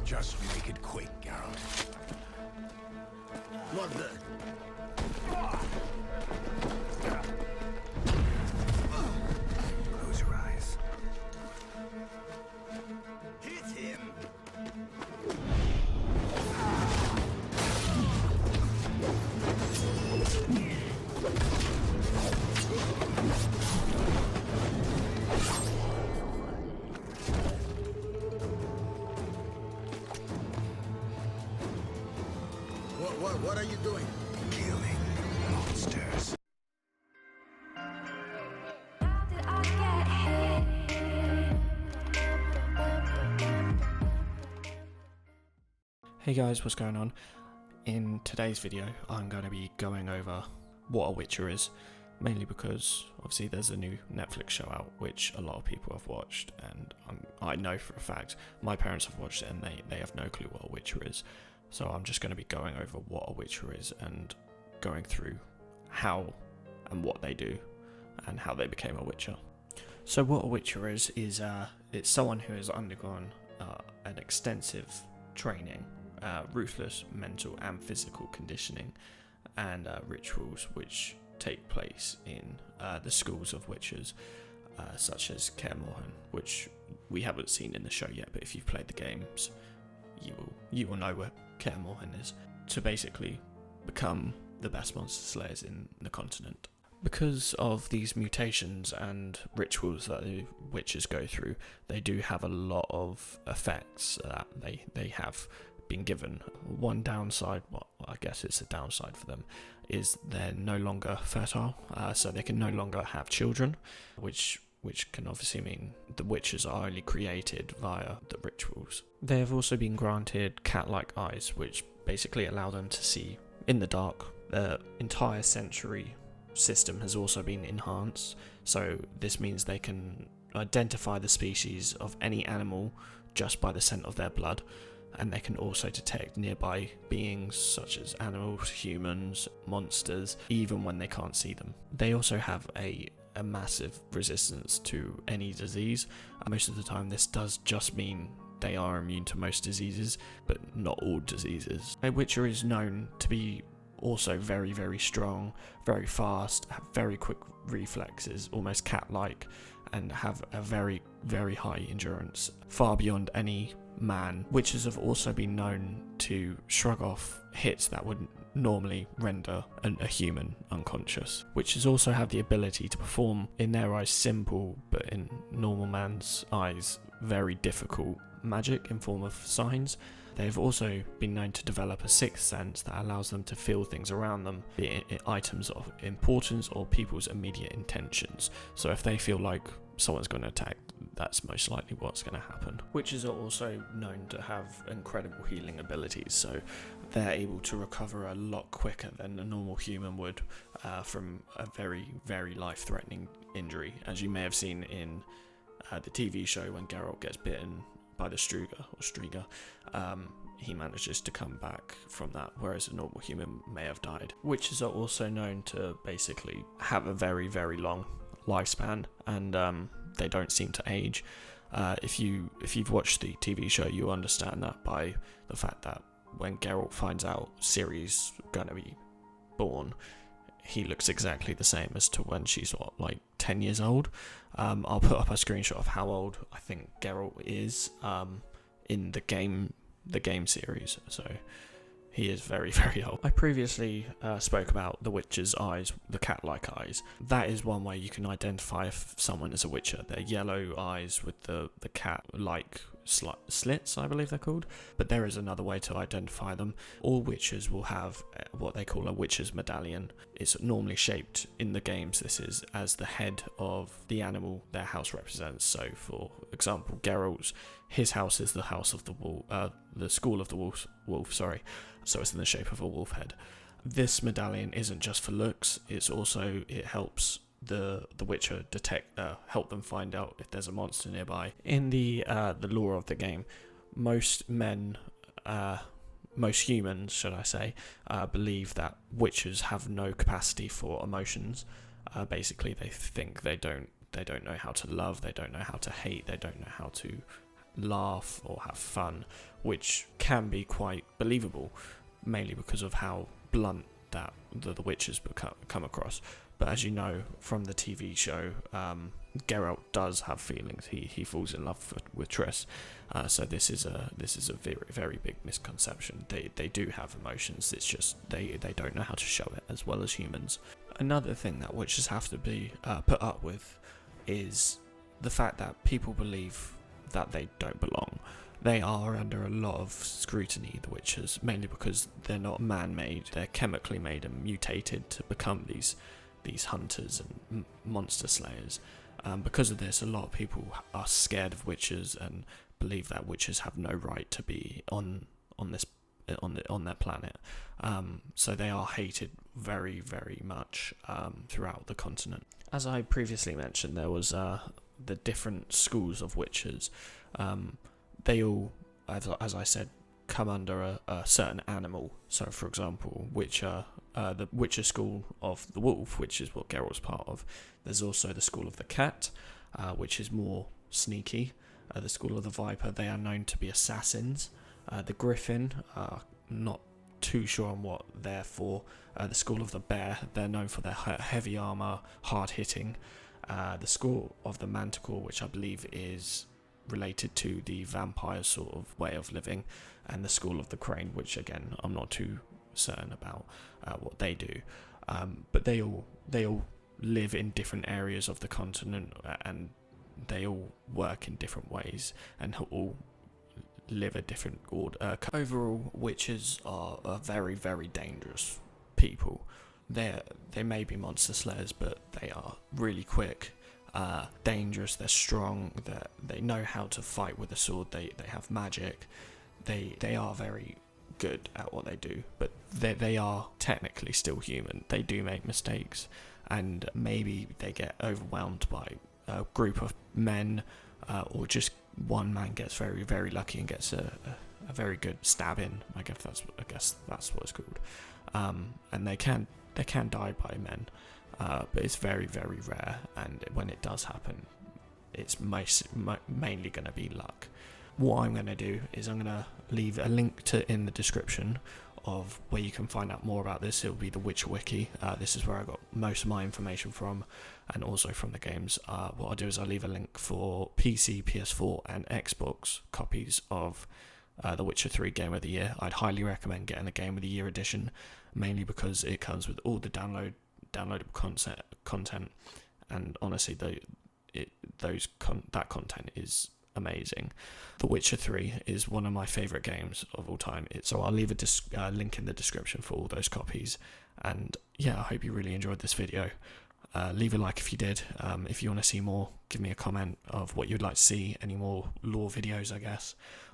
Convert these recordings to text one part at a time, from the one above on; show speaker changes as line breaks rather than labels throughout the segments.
Just make it quick, Geralt.
What the?
Close your eyes.
Hit him! What are you doing?
Killing monsters.
How did I get here?
Hey guys, what's going on? In today's video I'm going to be going over what a Witcher is, mainly because obviously there's a new Netflix show out which a lot of people have watched, and I know for a fact my parents have watched it and they have no clue what a Witcher is. So I'm just going to be going over what a Witcher is and going through how and what they do and how they became a Witcher. So what a Witcher is it's someone who has undergone an extensive training, ruthless mental and physical conditioning, and rituals which take place in the schools of Witchers, such as Kaer Morhen, which we haven't seen in the show yet, but if you've played the games, you will know where Kaer Morhen is, to basically become the best monster slayers in the continent. Because of these mutations and rituals that the witches go through, they do have a lot of effects that they have been given. One downside, well, I guess it's a downside for them, is they're no longer fertile, so they can no longer have children, which can obviously mean the witches are only created via the rituals. They have also been granted cat-like eyes, which basically allow them to see in the dark. The entire sensory system has also been enhanced, so this means they can identify the species of any animal just by the scent of their blood, and they can also detect nearby beings such as animals, humans, monsters, even when they can't see them. They also have a massive resistance to any disease. Most of the time this does just mean they are immune to most diseases, but not all diseases. A Witcher is known to be also very, very strong, very fast, have very quick reflexes, almost cat-like, and have a very, very high endurance, far beyond any man. Witches have also been known to shrug off hits that would normally render a human unconscious. Witches also have the ability to perform, in their eyes, simple, but in normal man's eyes, very difficult magic in form of signs. They've also been known to develop a sixth sense that allows them to feel things around them, be it items of importance or people's immediate intentions. So if they feel like someone's going to attack, that's most likely what's going to happen. Witches are also known to have incredible healing abilities, so they're able to recover a lot quicker than a normal human would from a very, very life-threatening injury. As you may have seen in the TV show, when Geralt gets bitten by the Striga, he manages to come back from that, whereas a normal human may have died. Witches are also known to basically have a very, very long lifespan, and they don't seem to age. If you've watched the TV show, you understand that by the fact that when Geralt finds out Ciri's gonna be born, he looks exactly the same as to when she's like 10 years old. I'll put up a screenshot of how old I think Geralt is in the game series, so he is very, very old. I previously spoke about the Witcher's eyes, the cat-like eyes. That is one way you can identify if someone is a Witcher. They're yellow eyes with the cat-like slits, I believe they're called. But there is another way to identify them. All Witchers will have what they call a Witcher's medallion. It's normally shaped in the games, this is, as the head of the animal their house represents. So, for example, Geralt's, his house is the house of the wolf, the school of the wolf, so it's in the shape of a wolf head. This medallion isn't just for looks, it helps the Witcher detect, help them find out if there's a monster nearby. In the lore of the game, most humans, should I say, believe that Witchers have no capacity for emotions. Basically, they think they don't know how to love, they don't know how to hate, they don't know how to laugh or have fun, which can be quite believable, mainly because of how blunt that the witches come across. But as you know from the TV show, Geralt does have feelings. He falls in love with Triss. So this is a very, very big misconception. They do have emotions. It's just they don't know how to show it as well as humans. Another thing that witches have to be put up with is the fact that people believe that they don't belong. They are under a lot of scrutiny, the witches, mainly because they're not man-made. They're chemically made and mutated to become these hunters and monster slayers. Because of this, a lot of people are scared of witches and believe that witches have no right to be on their planet. So they are hated very, very much throughout the continent. As I previously mentioned, there was the different schools of witches. They all, as I said, come under a certain animal. So, for example, the Witcher school of the wolf, which is what Geralt's part of. There's also the school of the cat, which is more sneaky. The school of the viper, they are known to be assassins. The griffin, not too sure on what they're for. The school of the bear, they're known for their heavy armor, hard hitting. The school of the manticore, which I believe is related to the vampire sort of way of living, and the school of the crane, which again I'm not too certain about what they do, but they all live in different areas of the continent, and they all work in different ways and all live a different order. Overall, witches are a very, very dangerous people. They may be monster slayers, but they are really quick, dangerous, they're strong, they know how to fight with a sword, they have magic, they are very good at what they do, but they are technically still human. They do make mistakes, and maybe they get overwhelmed by a group of men, or just one man gets very, very lucky and gets a very good stab in. I guess that's what it's called. And they can die by men, but it's very, very rare, and when it does happen, it's mainly going to be luck. What I'm going to do is I'm going to leave a link in the description of where you can find out more about this. It will be the Witcher Wiki. This is where I got most of my information from, and also from the games. What I'll do is I'll leave a link for PC, PS4 and Xbox copies of The Witcher 3 Game of the Year. I'd highly recommend getting the Game of the Year edition, mainly because it comes with all the downloadable content, and honestly that content is amazing. The Witcher 3 is one of my favourite games of all time. So I'll leave a link in the description for all those copies. And yeah, I hope you really enjoyed this video. Leave a like if you did. If you want to see more, give me a comment of what you'd like to see, any more lore videos, I guess,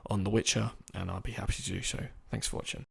on The Witcher, and I'll be happy to do so. Thanks for watching.